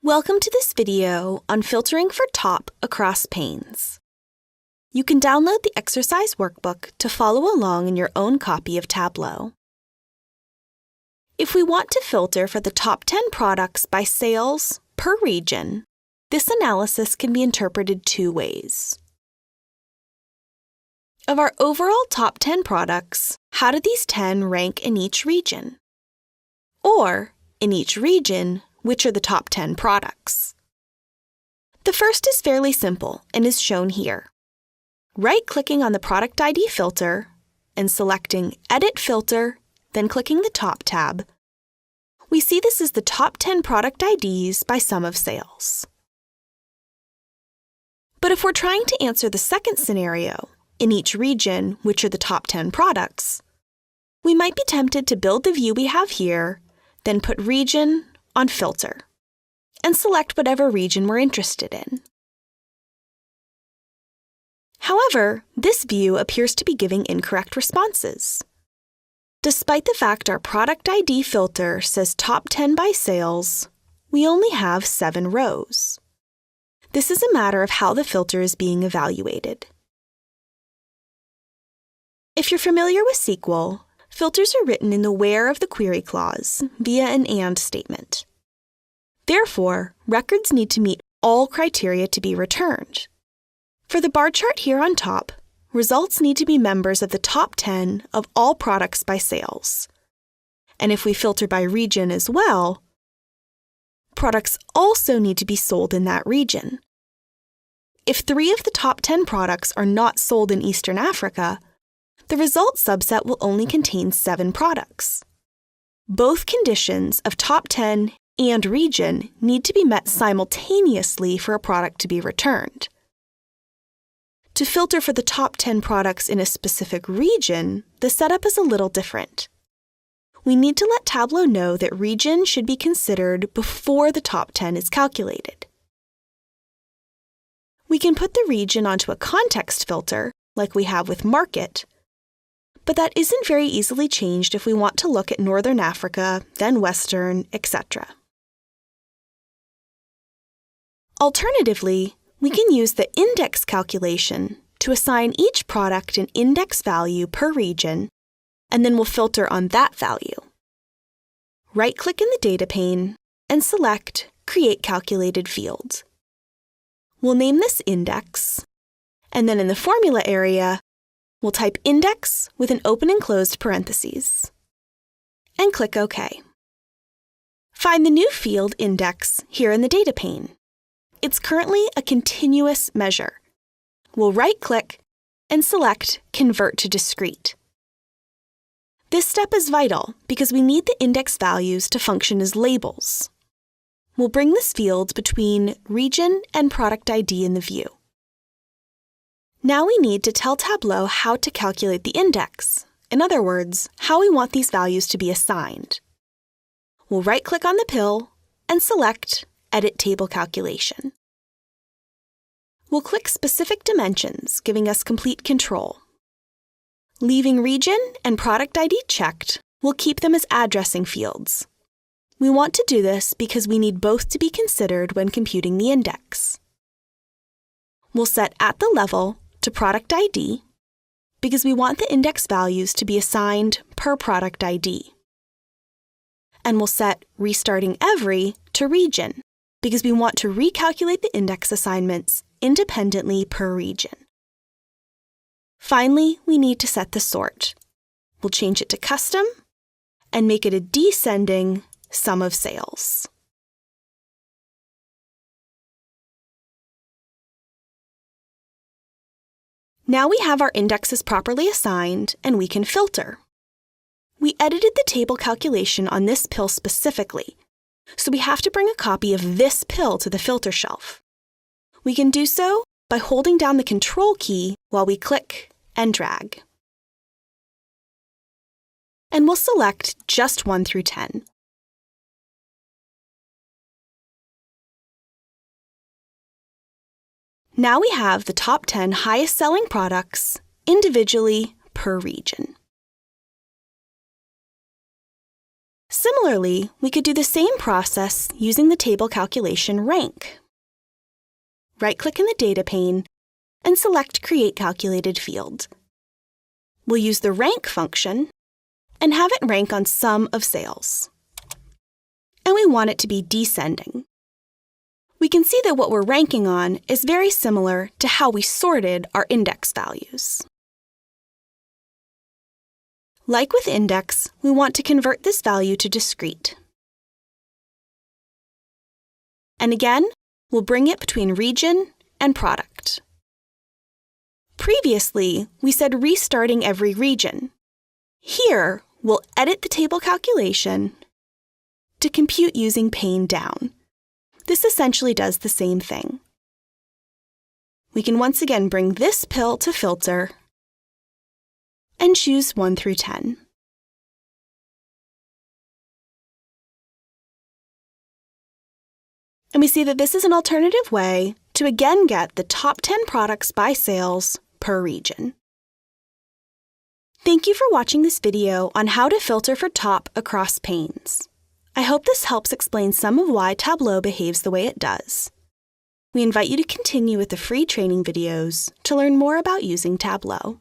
Welcome to this video on filtering for top across panes. You can download the exercise workbook to follow along in your own copy of Tableau. If we want to filter for the top 10 products by sales per region, this analysis can be interpreted two ways. Of our overall top 10 products, how do these 10 rank in each region? Or, in each region, which are the top 10 products? The first is fairly simple and is shown here. Right-clicking on the Product ID filter and selecting Edit Filter, then clicking the Top tab, we see this is the top 10 product IDs by sum of sales. But if we're trying to answer the second scenario, in each region, which are the top 10 products, we might be tempted to build the view we have here, then put Region on Filter, and select whatever region we're interested in. However, this view appears to be giving incorrect responses. Despite the fact our Product ID filter says top 10 by sales, we only have 7 rows. This is a matter of how the filter is being evaluated. If you're familiar with SQL, filters are written in the where of the query clause via an AND statement. Therefore, records need to meet all criteria to be returned. For the bar chart here on top, results need to be members of the top 10 of all products by sales. And if we filter by region as well, products also need to be sold in that region. If 3 of the top 10 products are not sold in Eastern Africa, the result subset will only contain 7 products. Both conditions of top 10 and region need to be met simultaneously for a product to be returned. To filter for the top 10 products in a specific region, the setup is a little different. We need to let Tableau know that region should be considered before the top 10 is calculated. We can put the region onto a context filter, like we have with market, but that isn't very easily changed if we want to look at Northern Africa, then Western, etc. Alternatively, we can use the index calculation to assign each product an index value per region, and then we'll filter on that value. Right-click in the data pane and select Create Calculated Field. We'll name this Index, and then in the formula area, we'll type index with an open and closed parentheses, and click OK. Find the new field index here in the data pane. It's currently a continuous measure. We'll right-click and select Convert to Discrete. This step is vital because we need the index values to function as labels. We'll bring this field between region and product ID in the view. Now we need to tell Tableau how to calculate the index. In other words, how we want these values to be assigned. We'll right-click on the pill and select Edit Table Calculation. We'll click Specific Dimensions, giving us complete control. Leaving region and product ID checked, we'll keep them as addressing fields. We want to do this because we need both to be considered when computing the index. We'll set at the level to product ID because we want the index values to be assigned per product ID. And we'll set restarting every to region because we want to recalculate the index assignments independently per region. Finally, we need to set the sort. We'll change it to custom and make it a descending sum of sales. Now we have our indexes properly assigned and we can filter. We edited the table calculation on this pill specifically, so we have to bring a copy of this pill to the filter shelf. We can do so by holding down the Control key while we click and drag. And we'll select just 1 through 10. Now we have the top 10 highest selling products individually per region. Similarly, we could do the same process using the table calculation rank. Right-click in the data pane and select Create Calculated Field. We'll use the rank function and have it rank on sum of sales. And we want it to be descending. We can see that what we're ranking on is very similar to how we sorted our index values. Like with index, we want to convert this value to discrete. And again, we'll bring it between region and product. Previously, we said restarting every region. Here, we'll edit the table calculation to compute using pane down. This essentially does the same thing. We can once again bring this pill to filter and choose 1 through 10. And we see that this is an alternative way to again get the top 10 products by sales per region. Thank you for watching this video on how to filter for top across panes. I hope this helps explain some of why Tableau behaves the way it does. We invite you to continue with the free training videos to learn more about using Tableau.